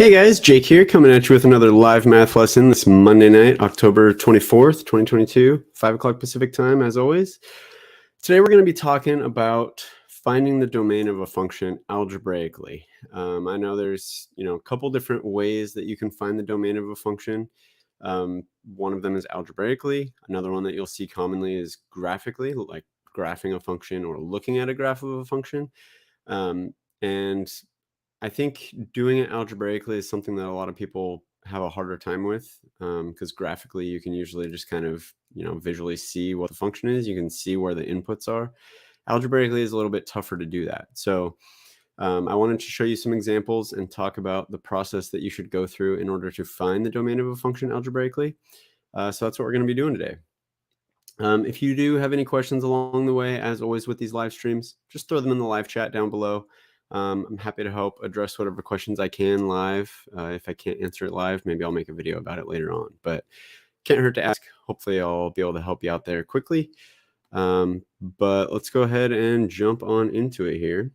Hey guys, Jake here, coming at you with another live math lesson this Monday night, October 24th, 2022, 5 o'clock Pacific time, as always. Today we're going to be talking about finding the domain of a function algebraically. I know there's, a couple different ways that you can find the domain of a function. One of them is algebraically. Another one that you'll see commonly is graphically, like graphing a function or looking at a graph of a function. And I think doing it algebraically is something that a lot of people have a harder time with, because graphically you can usually just kind of, visually see what the function is. You can see where the inputs are. Algebraically is a little bit tougher to do that. So I wanted to show you some examples and talk about the process that you should go through in order to find the domain of a function algebraically. So that's what we're going to be doing today. If you do have any questions along the way, as always with these live streams, just throw them in the live chat down below. I'm happy to help address whatever questions I can live. If I can't answer it live, maybe I'll make a video about it later on, but can't hurt to ask. Hopefully I'll be able to help you out there quickly. But let's go ahead and jump on into it here.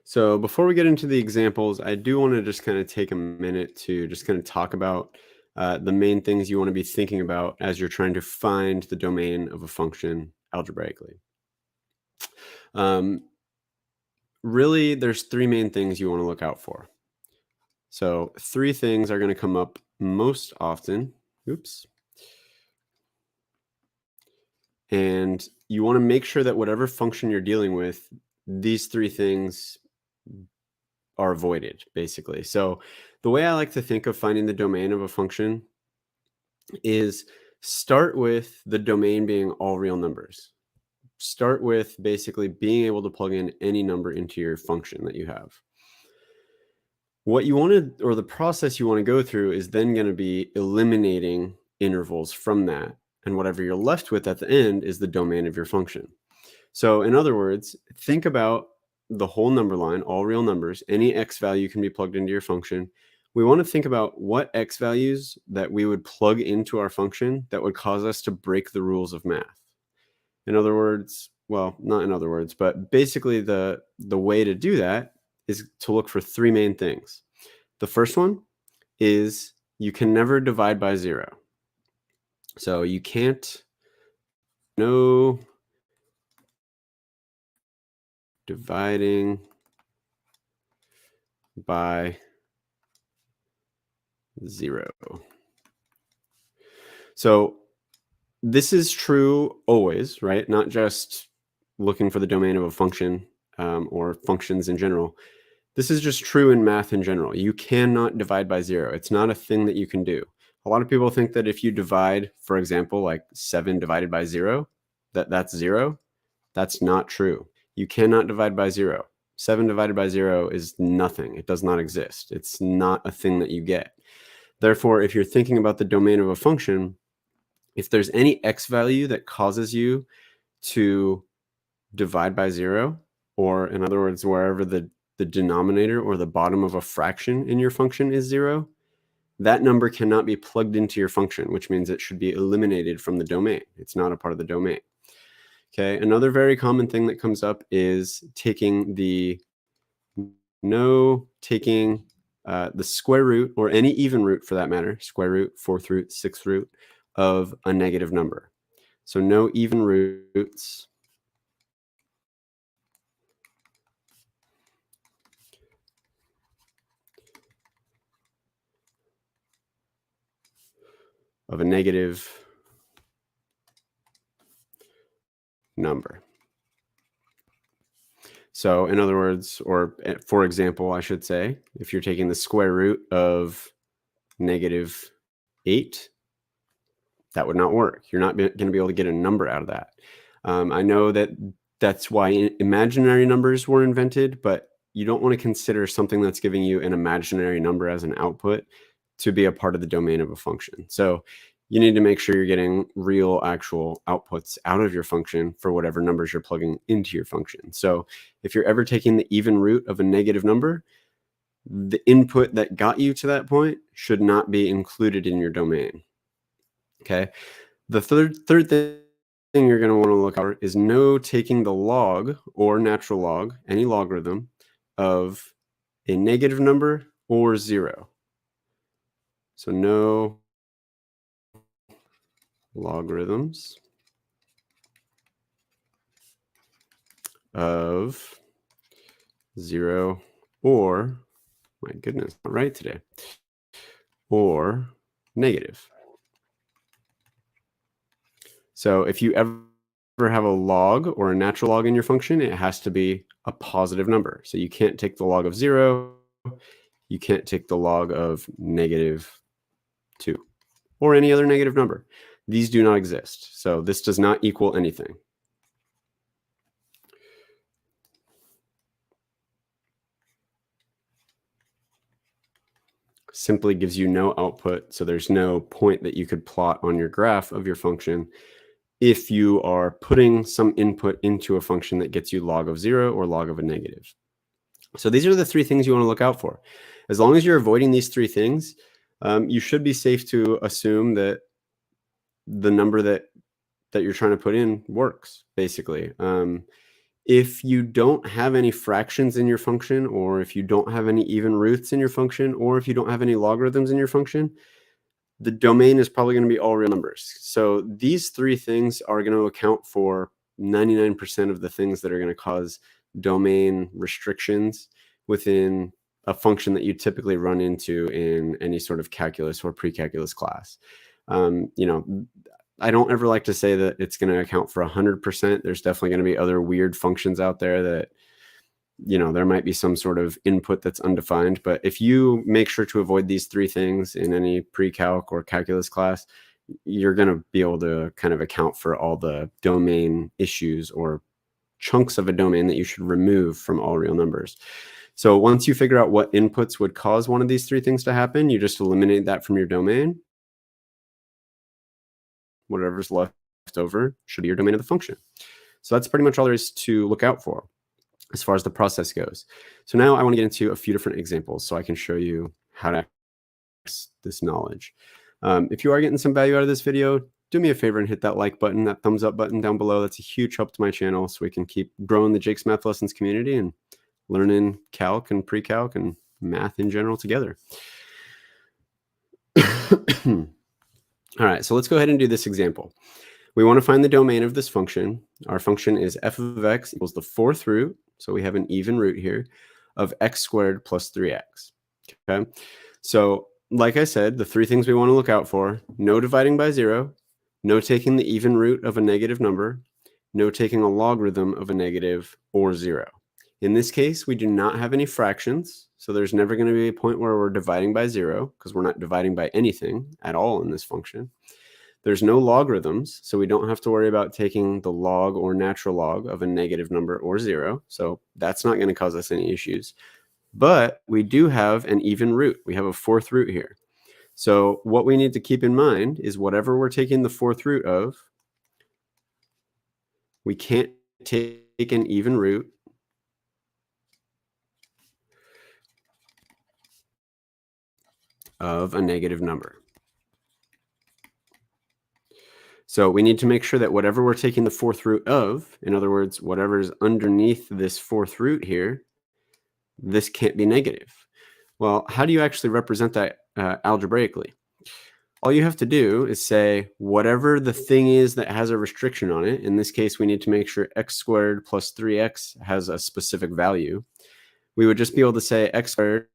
So before we get into the examples, I do want to just kind of take a minute to just kind of talk about the main things you want to be thinking about as you're trying to find the domain of a function algebraically. Really, there's three main things you want to look out for. So three things are going to come up most often. Oops. And you want to make sure that whatever function you're dealing with, these three things are avoided, basically. So the way I like to think of finding the domain of a function is start with the domain being all real numbers. Start with basically being able to plug in any number into your function that you have. What you want to, or the process you want to go through, is then going to be eliminating intervals from that. And whatever you're left with at the end is the domain of your function. So in other words, think about the whole number line, all real numbers. Any x value can be plugged into your function. We want to think about what x values that we would plug into our function that would cause us to break the rules of math. In other words, well, not in other words, but basically the way to do that is to look for three main things. The first one is you can never divide by 0. So you can't, no dividing by 0. So this is true always, right? Not just looking for the domain of a function or functions in general. This is just true in math in general. You cannot divide by 0. It's not a thing that you can do. A lot of people think that if you divide, for example, like 7 divided by 0, that's 0. That's not true. You cannot divide by 0. 7 divided by 0 is nothing. It does not exist. It's not a thing that you get. Therefore, if you're thinking about the domain of a function, if there's any x value that causes you to divide by 0, or in other words, wherever the denominator or the bottom of a fraction in your function is 0, that number cannot be plugged into your function, which means it should be eliminated from the domain. It's not a part of the domain. Okay, another very common thing that comes up is taking the square root, or any even root for that matter, square root, fourth root, sixth root of a negative number. So no even roots of a negative number. So in other words, or for example, I should say, if you're taking the square root of negative 8, that would not work. You're not going to be able to get a number out of that. I know that that's why imaginary numbers were invented, but you don't want to consider something that's giving you an imaginary number as an output to be a part of the domain of a function. So you need to make sure you're getting real actual outputs out of your function for whatever numbers you're plugging into your function. So if you're ever taking the even root of a negative number, the input that got you to that point should not be included in your domain. Okay. The third thing thing you're going to want to look for is no taking the log or natural log, any logarithm, of a negative number or 0. So no logarithms of 0 or, my goodness, not right today, or negative. So if you ever have a log or a natural log in your function, it has to be a positive number. So you can't take the log of 0, you can't take the log of -2, or any other negative number. These do not exist. So this does not equal anything. Simply gives you no output. So there's no point that you could plot on your graph of your function if you are putting some input into a function that gets you log of 0 or log of a negative. So these are the 3 things you want to look out for. As long as you're avoiding these 3 things, you should be safe to assume that the number that you're trying to put in works, basically. If you don't have any fractions in your function, or if you don't have any even roots in your function, or if you don't have any logarithms in your function, the domain is probably going to be all real numbers. So these 3 things are going to account for 99% of the things that are going to cause domain restrictions within a function that you typically run into in any sort of calculus or pre-calculus class. I don't ever like to say that it's going to account for 100%. There's definitely going to be other weird functions out there that, there might be some sort of input that's undefined. But if you make sure to avoid these 3 things in any pre-calc or calculus class, you're going to be able to kind of account for all the domain issues or chunks of a domain that you should remove from all real numbers. So once you figure out what inputs would cause one of these 3 things to happen, you just eliminate that from your domain. Whatever's left over should be your domain of the function. So that's pretty much all there is to look out for as far as the process goes. So now I want to get into a few different examples so I can show you how to access this knowledge. If you are getting some value out of this video, do me a favor and hit that like button, that thumbs up button down below. That's a huge help to my channel so we can keep growing the Jake's Math Lessons community and learning calc and pre-calc and math in general together. All right, so let's go ahead and do this example. We want to find the domain of this function. Our function is f of x equals the 4th root, so we have an even root here, of x squared plus 3x. Okay, so like I said, the 3 things we want to look out for: no dividing by 0, no taking the even root of a negative number, no taking a logarithm of a negative, or 0. In this case, we do not have any fractions, so there's never going to be a point where we're dividing by 0 because we're not dividing by anything at all in this function. There's no logarithms, so we don't have to worry about taking the log or natural log of a negative number or 0, so that's not going to cause us any issues. But we do have an even root. We have a 4th root here. So what we need to keep in mind is whatever we're taking the 4th root of, we can't take an even root of a negative number. So we need to make sure that whatever we're taking the 4th root of, in other words, whatever is underneath this 4th root here, this can't be negative. Well, how do you actually represent that algebraically? All you have to do is say whatever the thing is that has a restriction on it. In this case, we need to make sure x squared plus 3x has a specific value. We would just be able to say x squared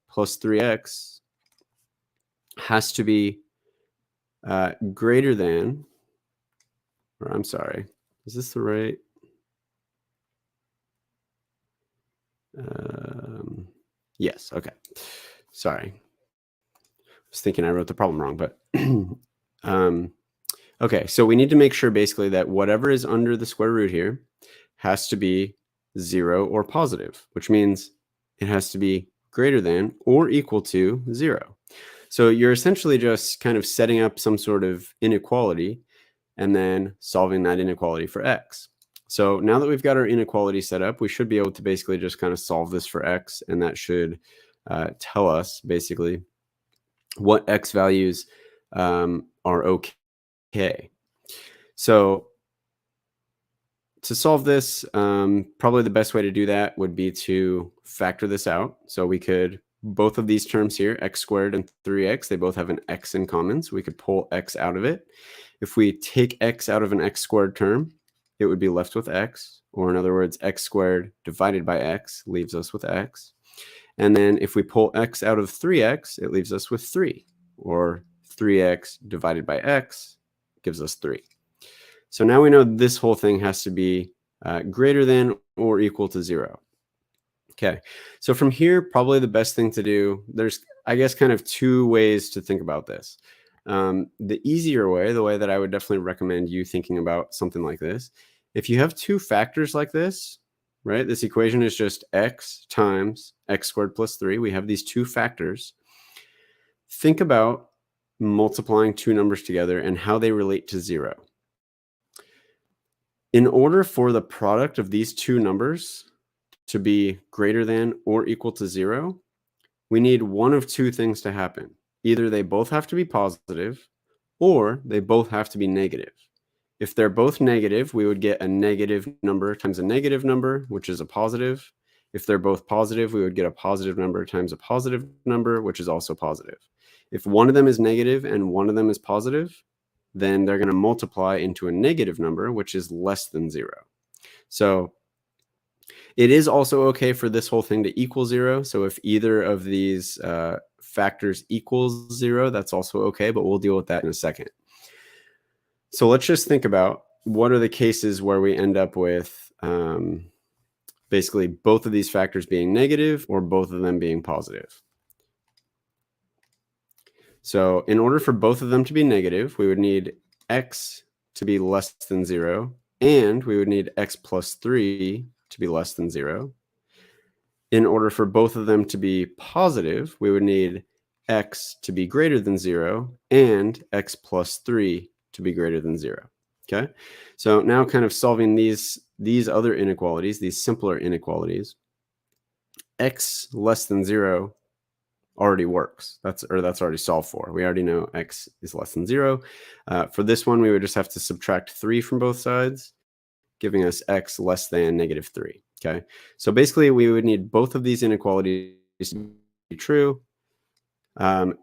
plus 3x has to be greater than, or I'm sorry, is this the right? Yes, okay. Sorry. I was thinking I wrote the problem wrong, but okay, so we need to make sure basically that whatever is under the square root here has to be 0 or positive, which means it has to be greater than or equal to 0. So you're essentially just kind of setting up some sort of inequality and then solving that inequality for x. So now that we've got our inequality set up, we should be able to basically just kind of solve this for x, and that should tell us basically what x values are okay. So to solve this, probably the best way to do that would be to factor this out. So we could, both of these terms here, x squared and 3x, they both have an x in common. So we could pull x out of it. If we take x out of an x squared term, it would be left with x, or in other words, x squared divided by x leaves us with x. And then if we pull x out of 3x, it leaves us with 3, or 3x divided by x gives us 3. So now we know this whole thing has to be greater than or equal to 0. Okay, so from here, probably the best thing to do, there's, I guess, kind of two ways to think about this. The easier way, the way that I would definitely recommend you thinking about something like this, if you have two factors like this, right? This equation is just x times x squared plus 3. We have these two factors. Think about multiplying two numbers together and how they relate to 0. In order for the product of these two numbers to be greater than or equal to 0, we need one of two things to happen. Either they both have to be positive or they both have to be negative. If they're both negative, we would get a negative number times a negative number, which is a positive. If they're both positive, we would get a positive number times a positive number, which is also positive. If one of them is negative and one of them is positive, then they're going to multiply into a negative number, which is less than 0. So it is also okay for this whole thing to equal 0. So if either of these factors equals 0, that's also okay, but we'll deal with that in a second. So let's just think about what are the cases where we end up with basically both of these factors being negative or both of them being positive. So in order for both of them to be negative, we would need x to be less than 0, and we would need x plus 3 to be less than 0. In order for both of them to be positive, we would need x to be greater than 0 and x plus 3 to be greater than 0. Okay, so now kind of solving these other inequalities, these simpler inequalities, x less than 0 already works. That's already solved for. We already know x is less than 0. For this one, we would just have to subtract 3 from both sides, giving us x less than negative 3. Okay, so basically we would need both of these inequalities to be true.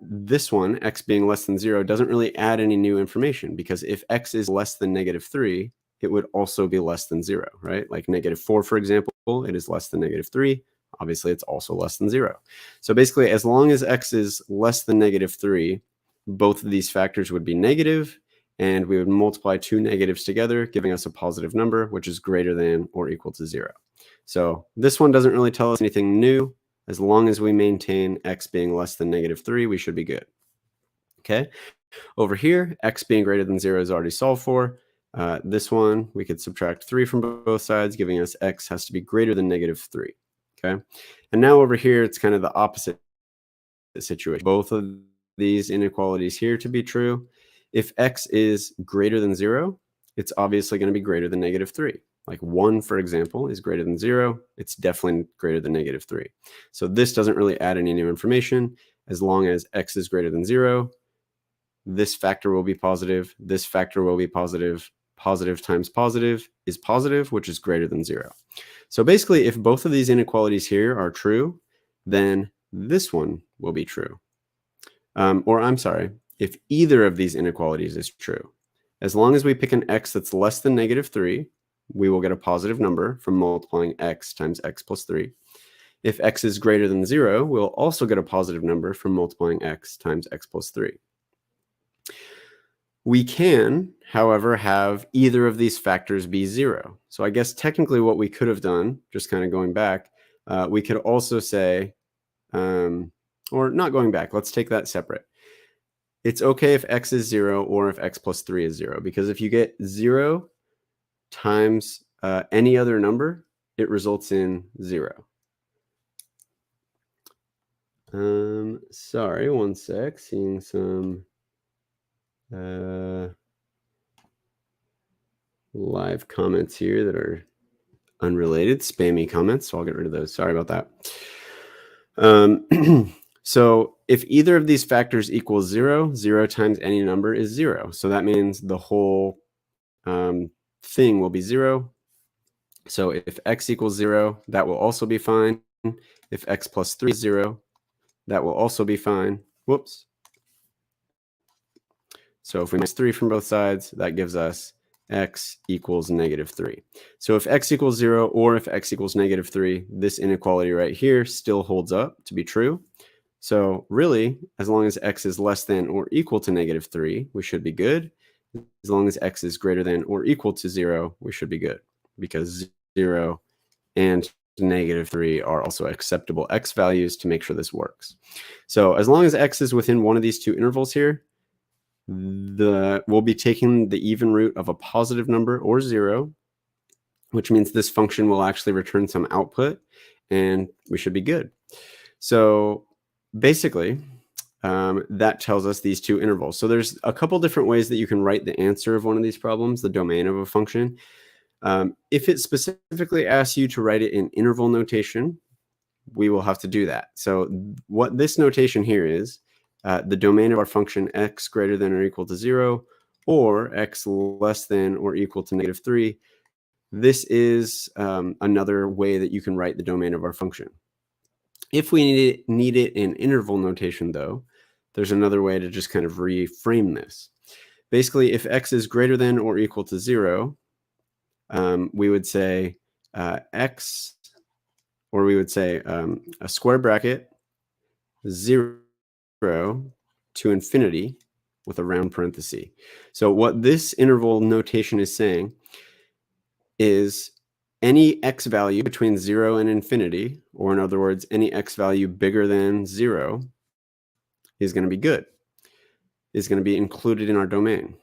This one, x being less than 0, doesn't really add any new information, because if x is less than negative 3, it would also be less than 0, right? Like negative 4, for example, it is less than negative 3. Obviously, it's also less than 0. So basically, as long as x is less than negative 3, both of these factors would be negative, and we would multiply two negatives together, giving us a positive number, which is greater than or equal to 0. So this one doesn't really tell us anything new. As long as we maintain x being less than negative 3, we should be good. Okay, over here, x being greater than 0 is already solved for. This one, we could subtract 3 from both sides, giving us x has to be greater than negative 3. Okay, and now over here, it's kind of the opposite situation. Both of these inequalities here to be true. If x is greater than 0, it's obviously going to be greater than negative 3. Like 1, for example, is greater than 0. It's definitely greater than negative 3. So this doesn't really add any new information. As long as x is greater than 0, this factor will be positive. This factor will be positive. Positive times positive is positive, which is greater than 0. So basically, if both of these inequalities here are true, then this one will be true. Or I'm sorry, if either of these inequalities is true. As long as we pick an x that's less than negative 3, we will get a positive number from multiplying x times x plus 3. If x is greater than 0, we'll also get a positive number from multiplying x times x plus 3. We can, however, have either of these factors be 0. So I guess technically what we could have done, just kind of going back, we could also say, or not going back, let's take that separate. It's okay if x is 0 or if x plus 3 is 0, because if you get 0 times any other number, it results in 0. Sorry, one sec, seeing some live comments here that are unrelated, spammy comments, so I'll get rid of those. Sorry about that. So if either of these factors equals 0, 0 times any number is 0. So that means the whole thing will be 0. So if x equals 0, that will also be fine. If x plus 3 is 0, that will also be fine. Whoops. So if we minus 3 from both sides, that gives us x equals -3. So if x equals 0 or if x equals -3, this inequality right here still holds up to be true. So really, as long as x is less than or equal to -3, we should be good. As long as x is greater than or equal to 0, we should be good, because 0 and -3 are also acceptable x values to make sure this works. So as long as x is within one of these two intervals here, we'll be taking the even root of a positive number or 0, which means this function will actually return some output, and we should be good. So basically, that tells us these two intervals. So there's a couple different ways that you can write the answer of one of these problems, the domain of a function. If it specifically asks you to write it in interval notation, we will have to do that. So what this notation here is, the domain of our function x greater than or equal to 0 or x less than or equal to -3. This is another way that you can write the domain of our function. If we need it in interval notation, though, there's another way to just kind of reframe this. Basically, if x is greater than or equal to 0, we would say x, or we would say a square bracket 0 to infinity with a round parenthesis. So what this interval notation is saying is any x value between 0 and infinity, or in other words, any x value bigger than 0 is going to be good, is going to be included in our domain.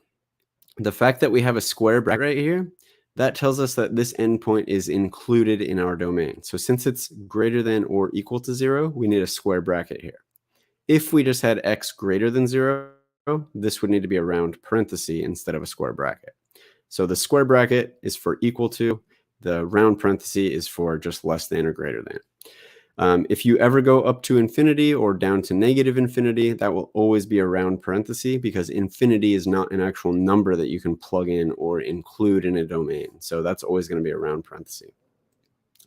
The fact that we have a square bracket right here, that tells us that this endpoint is included in our domain. So since it's greater than or equal to 0, we need a square bracket here. If we just had x greater than 0, this would need to be a round parenthesis instead of a square bracket. So the square bracket is for equal to, the round parenthesis is for just less than or greater than. If you ever go up to infinity or down to -infinity, that will always be a round parenthesis, because infinity is not an actual number that you can plug in or include in a domain. So that's always going to be a round parenthesis.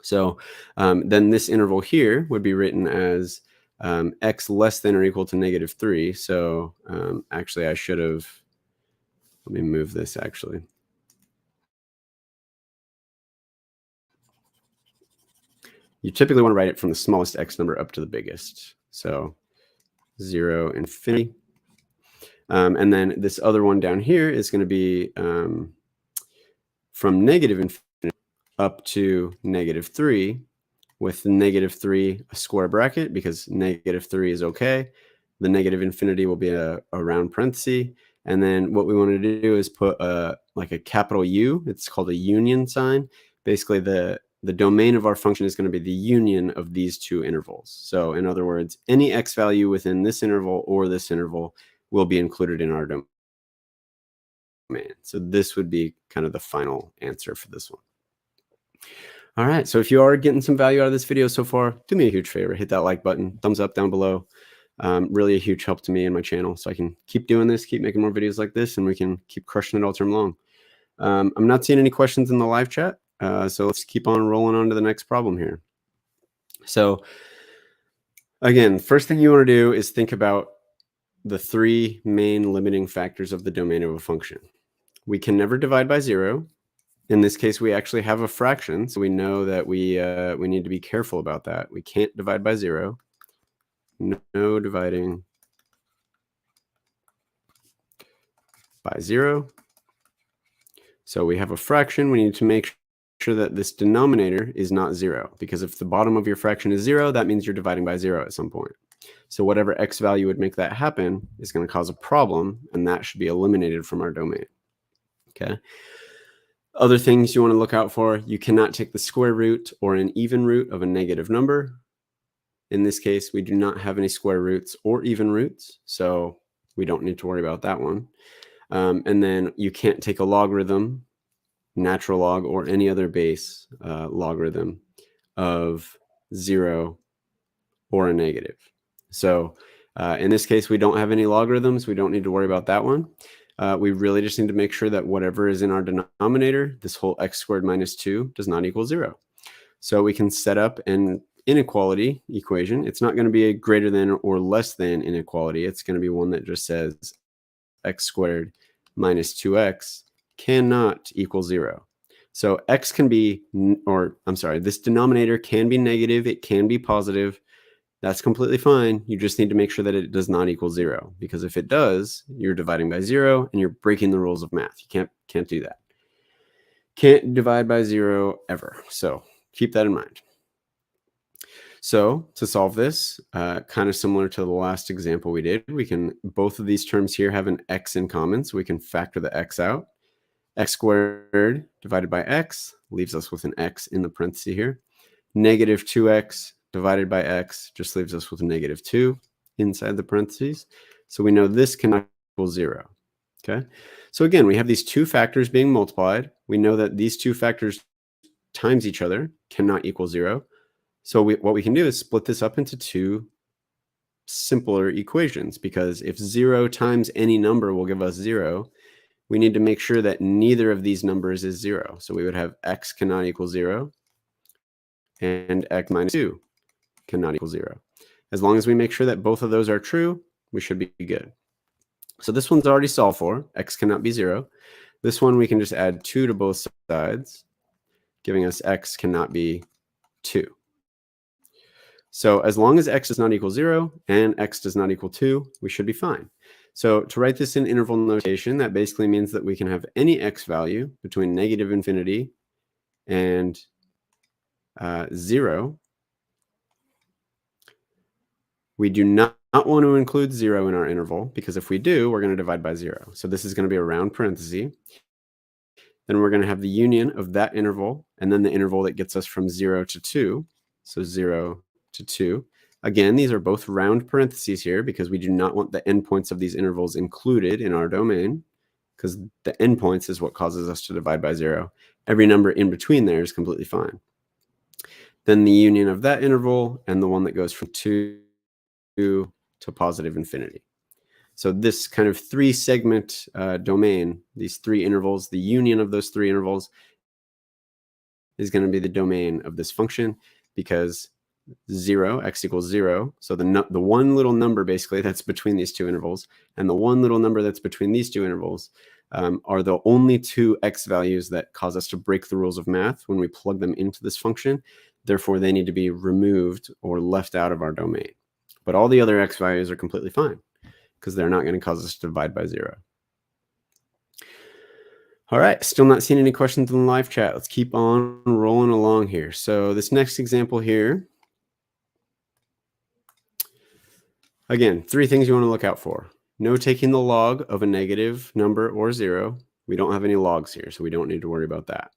So then this interval here would be written as x less than or equal to -3. So actually I should have, let me move this actually. You typically want to write it from the smallest x number up to the biggest. So 0, infinity. And then this other one down here is going to be from -infinity up to -3, with -3 a square bracket, because -3 is okay. The -infinity will be a round parenthesis. And then what we want to do is put like a capital U. It's called a union sign. Basically, the domain of our function is going to be the union of these two intervals. So in other words, any x value within this interval or this interval will be included in our domain. So this would be kind of the final answer for this one. All right, so if you are getting some value out of this video so far, do me a huge favor, hit that like button, thumbs up down below. Really a huge help to me and my channel, so I can keep doing this, keep making more videos like this, and we can keep crushing it all term long. I'm not seeing any questions in the live chat, so let's keep on rolling on to the next problem here. So again, first thing you want to do is think about the three main limiting factors of the domain of a function. We can never divide by 0. In this case, we actually have a fraction, so we know that we need to be careful about that. We can't divide by 0. No dividing by 0. So we have a fraction. We need to make sure that this denominator is not 0, because if the bottom of your fraction is 0, that means you're dividing by 0 at some point. So whatever x value would make that happen is going to cause a problem, and that should be eliminated from our domain. Okay. Other things you want to look out for: you cannot take the square root or an even root of a negative number. In this case, we do not have any square roots or even roots, so we don't need to worry about that one. And then you can't take a logarithm, natural log, or any other base logarithm of 0 or a negative. So in this case, we don't have any logarithms. We don't need to worry about that one. we really just need to make sure that whatever is in our denominator, this whole x squared minus 2, does not equal 0. So we can set up an inequality equation. It's not going to be a greater than or less than inequality. It's going to be one that just says x squared minus 2x cannot equal 0. So x can be, this denominator can be negative, it can be positive. That's completely fine. You just need to make sure that it does not equal 0, because if it does, you're dividing by 0 and you're breaking the rules of math. You can't do that. Can't divide by 0 ever. So keep that in mind. So to solve this, kind of similar to the last example we did, both of these terms here have an x in common, so we can factor the x out. X squared divided by x leaves us with an x in the parenthesis here. Negative 2x divided by x just leaves us with a negative 2 inside the parentheses. So we know this cannot equal 0. Okay. So again, we have these two factors being multiplied. We know that these two factors times each other cannot equal 0. So what we can do is split this up into two simpler equations, because if 0 times any number will give us 0, we need to make sure that neither of these numbers is 0. So we would have x cannot equal 0 and x minus 2 cannot equal 0. As long as we make sure that both of those are true, we should be good. So this one's already solved for. X cannot be 0. This one we can just add 2 to both sides, giving us x cannot be 2. So as long as x does not equal 0 and x does not equal 2, we should be fine. So to write this in interval notation, that basically means that we can have any x value between negative infinity and 0. We do not want to include 0 in our interval, because if we do, we're going to divide by 0. So this is going to be a round parenthesis. Then we're going to have the union of that interval and then the interval that gets us from 0 to 2. So 0 to 2. Again, these are both round parentheses here because we do not want the endpoints of these intervals included in our domain, because the endpoints is what causes us to divide by 0. Every number in between there is completely fine. Then the union of that interval and the one that goes from 2 to positive infinity. So this kind of three-segment domain, these three intervals, the union of those three intervals is going to be the domain of this function, because 0, x equals 0. So the one little number basically that's between these two intervals and the one little number that's between these two intervals are the only two x values that cause us to break the rules of math when we plug them into this function. Therefore, they need to be removed or left out of our domain. But all the other x values are completely fine because they're not going to cause us to divide by 0. All right, still not seeing any questions in the live chat. Let's keep on rolling along here. So this next example here, again, three things you want to look out for. No taking the log of a negative number or 0. We don't have any logs here, so we don't need to worry about that.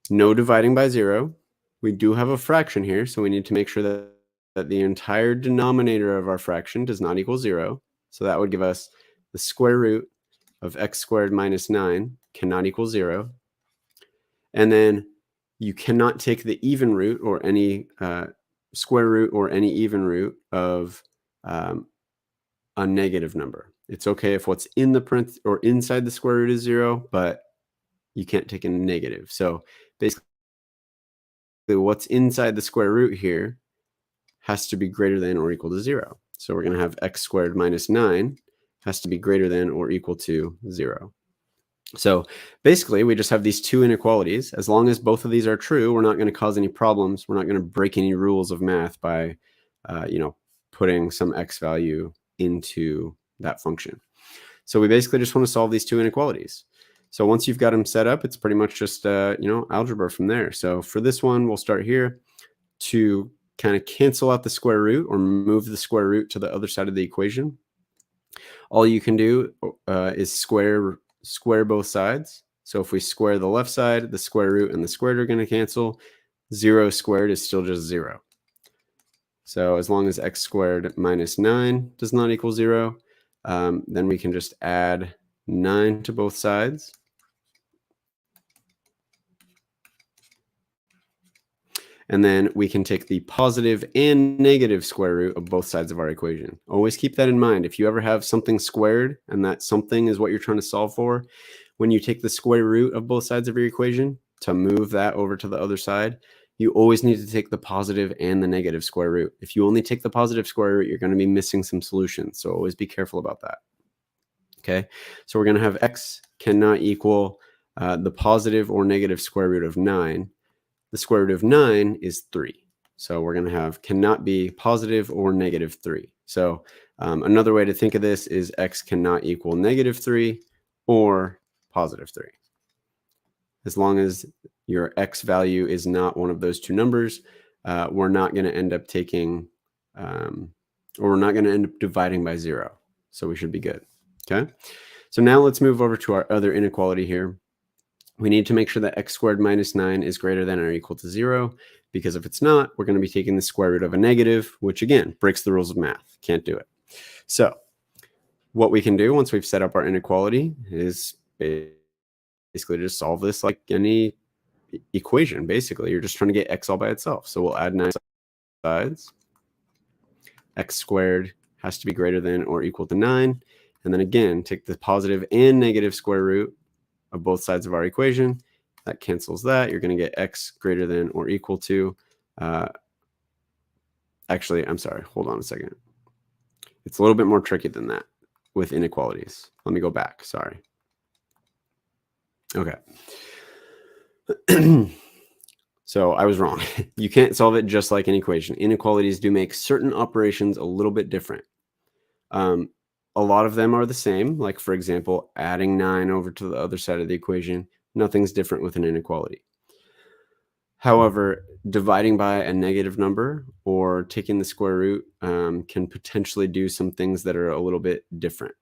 No dividing by 0. We do have a fraction here, so we need to make sure that the entire denominator of our fraction does not equal 0. So that would give us the square root of x squared minus 9 cannot equal 0. And then you cannot take the even root or any square root or any even root of a negative number. It's okay if what's in the parenthesis or inside the square root is 0, but you can't take a negative. So basically what's inside the square root here has to be greater than or equal to 0. So we're going to have x squared minus 9 has to be greater than or equal to 0. So basically, we just have these two inequalities. As long as both of these are true, we're not going to cause any problems. We're not going to break any rules of math by, putting some x value into that function. So we basically just want to solve these two inequalities. So once you've got them set up, it's pretty much just, algebra from there. So for this one, we'll start here to kind of cancel out the square root or move the square root to the other side of the equation. All you can do is square both sides. So if we square the left side, the square root and the squared are going to cancel. 0 squared is still just 0. So as long as x squared minus 9 does not equal 0, then we can just add 9 to both sides. And then we can take the positive and negative square root of both sides of our equation. Always keep that in mind. If you ever have something squared and that something is what you're trying to solve for, when you take the square root of both sides of your equation to move that over to the other side, you always need to take the positive and the negative square root. If you only take the positive square root, you're going to be missing some solutions. So always be careful about that. Okay, so we're going to have x cannot equal the positive or negative square root of 9. The square root of 9 is 3. So we're going to have cannot be positive or negative 3. So another way to think of this is x cannot equal negative 3 or positive 3. As long as your x value is not one of those two numbers, we're not going to end up taking, or we're not going to end up dividing by 0. So we should be good. Okay. So now let's move over to our other inequality here. We need to make sure that x squared minus 9 is greater than or equal to 0, because if it's not, we're going to be taking the square root of a negative, which again breaks the rules of math. Can't do it. So what we can do once we've set up our inequality is basically just solve this like any equation. Basically, you're just trying to get x all by itself. So we'll add 9 sides. X squared has to be greater than or equal to 9. And then again, take the positive and negative square root of both sides of our equation. That cancels that. You're going to get x greater than or equal to, actually, I'm sorry, hold on a second. It's a little bit more tricky than that with inequalities. Let me go back, sorry. Okay. So I was wrong. You can't solve it just like an equation. Inequalities do make certain operations a little bit different. A lot of them are the same, like for example, adding 9 over to the other side of the equation. Nothing's different with an inequality. However, dividing by a negative number or taking the square root can potentially do some things that are a little bit different.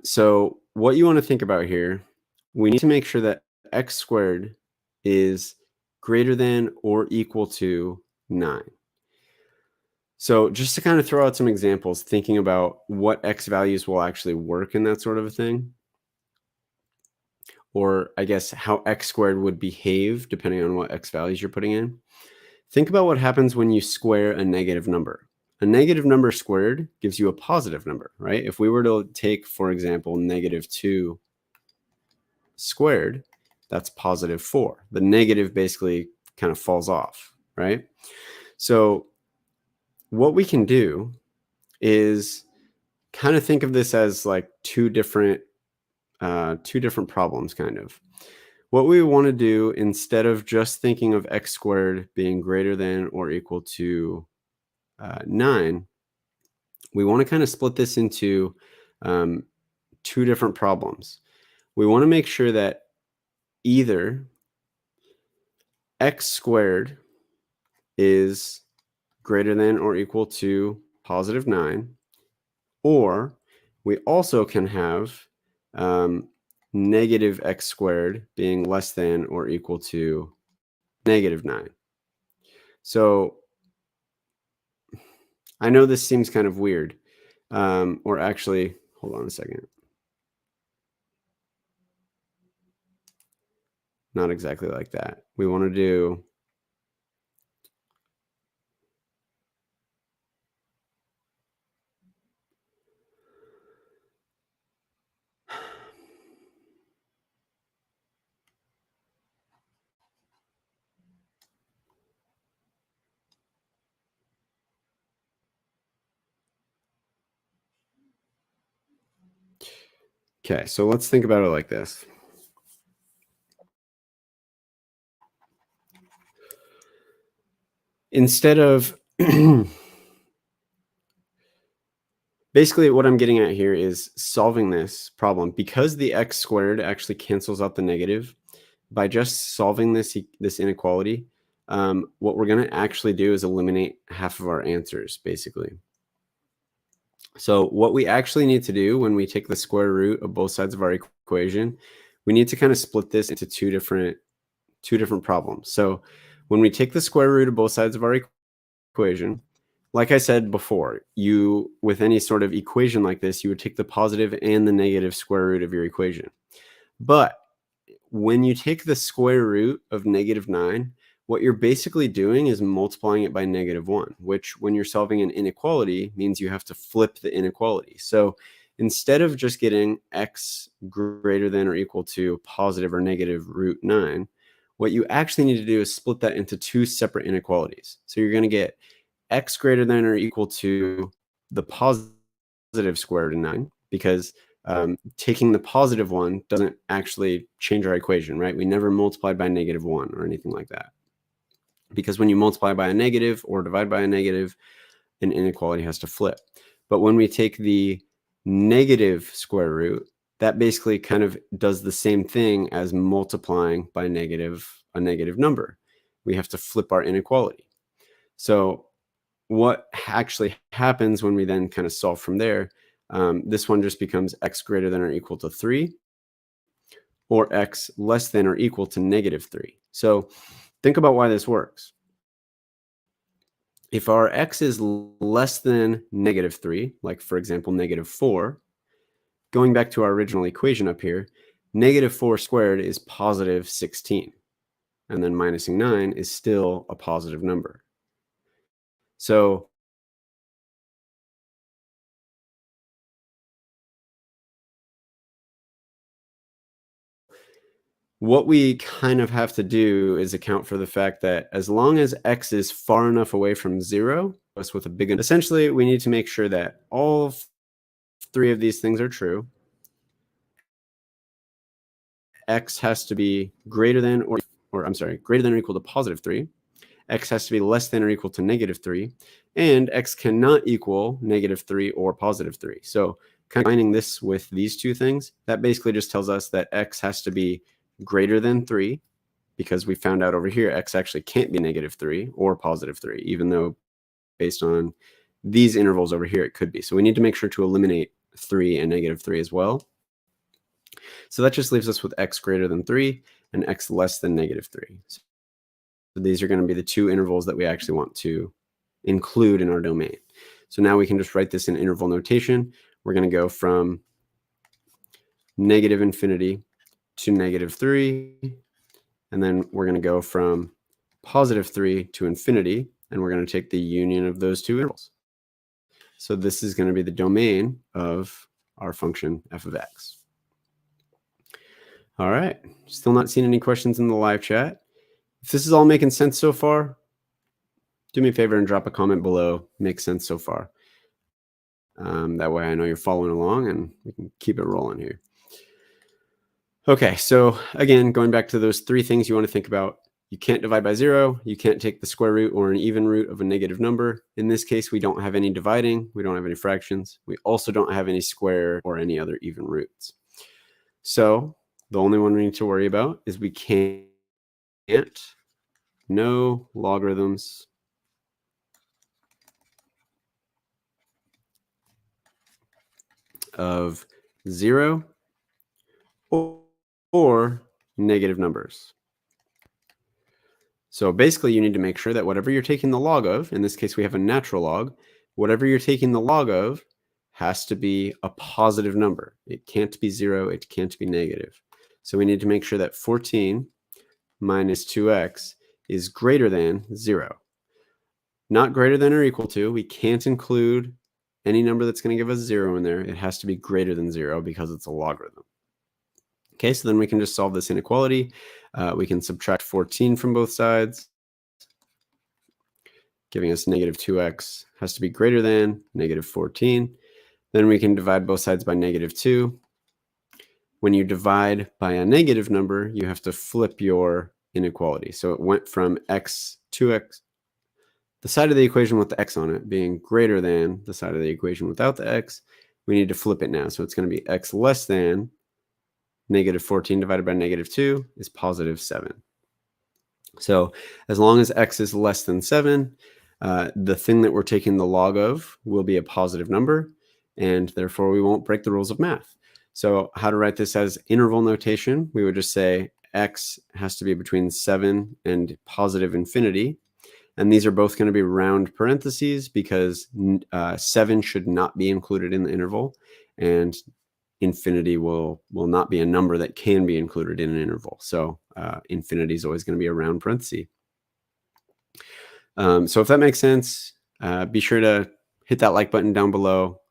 So what you want to think about here, we need to make sure that x squared is greater than or equal to 9. So just to kind of throw out some examples, thinking about what x values will actually work in that sort of a thing, or I guess how x squared would behave depending on what x values you're putting in. Think about what happens when you square a negative number. A negative number squared gives you a positive number, right? If we were to take, for example, negative 2 squared, that's positive 4. The negative basically kind of falls off, right? So what we can do is kind of think of this as like two different problems, kind of. What we want to do, instead of just thinking of x squared being greater than or equal to 9, we want to kind of split this into two different problems. We want to make sure that either x squared is greater than or equal to positive 9, or we also can have negative x squared being less than or equal to negative 9. So I know this seems kind of weird, or actually, hold on a second. Not exactly like that. We want to do okay, so let's think about it like this. Instead of basically what I'm getting at here is solving this problem, because the x squared actually cancels out the negative. By just solving this inequality, what we're going to actually do is eliminate half of our answers, basically. So what we actually need to do when we take the square root of both sides of our equation, we need to kind of split this into two different problems. So when we take the square root of both sides of our equation, like I said before, with any sort of equation like this, you would take the positive and the negative square root of your equation. But when you take the square root of negative 9, what you're basically doing is multiplying it by -1, which when you're solving an inequality means you have to flip the inequality. So instead of just getting x greater than or equal to positive or negative root 9, what you actually need to do is split that into two separate inequalities. So you're going to get x greater than or equal to the positive square root of 9, because taking the positive one doesn't actually change our equation, right? We never multiplied by -1 or anything like that. Because when you multiply by a negative or divide by a negative, an inequality has to flip. But when we take the negative square root, that basically kind of does the same thing as multiplying by a negative number. We have to flip our inequality. So what actually happens when we then kind of solve from there, this one just becomes x greater than or equal to 3, or x less than or equal to -3. So think about why this works. If our x is less than -3, like for example, -4, going back to our original equation up here, -4 squared is positive 16. And then minusing 9 is still a positive number. So what we kind of have to do is account for the fact that as long as x is far enough away from 0, us with a big, essentially we need to make sure that all three of these things are true. X has to be greater than greater than or equal to positive 3. X has to be less than or equal to -3, and x cannot equal -3 or positive 3. So combining this with these two things, that basically just tells us that x has to be greater than 3, because we found out over here x actually can't be -3 or positive 3, even though based on these intervals over here it could be. So we need to make sure to eliminate 3 and -3 as well. So that just leaves us with x greater than 3 and x less than -3. So these are going to be the two intervals that we actually want to include in our domain. So now we can just write this in interval notation. We're going to go from -infinity to -3, and then we're going to go from +3 to infinity, and we're going to take the union of those two intervals. So this is going to be the domain of our function f of x. All right, still not seeing any questions in the live chat. If this is all making sense so far, do me a favor and drop a comment below. Makes sense so far. That way I know you're following along and we can keep it rolling here. Okay, so again, going back to those three things you want to think about. You can't divide by 0. You can't take the square root or an even root of a negative number. In this case, we don't have any dividing. We don't have any fractions. We also don't have any square or any other even roots. So the only one we need to worry about is we can't, no logarithms of 0 or negative numbers. So basically you need to make sure that whatever you're taking the log of, in this case we have a natural log, whatever you're taking the log of has to be a positive number. It can't be 0, it can't be negative. So we need to make sure that 14 minus 2x is greater than 0. Not greater than or equal to. We can't include any number that's going to give us 0 in there. It has to be greater than 0 because it's a logarithm. Okay, so then we can just solve this inequality. We can subtract 14 from both sides, giving us -2x has to be greater than -14. Then we can divide both sides by -2. When you divide by a negative number, you have to flip your inequality. So it went from x, 2x, the side of the equation with the x on it being greater than the side of the equation without the x. We need to flip it now. So it's going to be x less than -14 divided by -2 is +7. So as long as x is less than 7, the thing that we're taking the log of will be a positive number, and therefore we won't break the rules of math. So how to write this as interval notation, we would just say x has to be between 7 and positive infinity. And these are both going to be round parentheses because 7 should not be included in the interval, and infinity will not be a number that can be included in an interval. So infinity is always going to be a round parenthesis. So if that makes sense, be sure to hit that like button down below.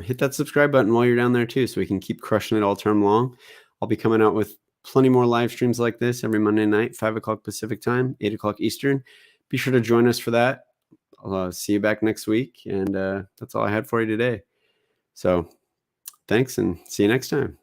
Hit that subscribe button while you're down there too, so we can keep crushing it all term long. I'll be coming out with plenty more live streams like this every Monday night, 5 o'clock Pacific time, 8 o'clock Eastern. Be sure to join us for that. I'll see you back next week. And that's all I had for you today. So thanks and see you next time.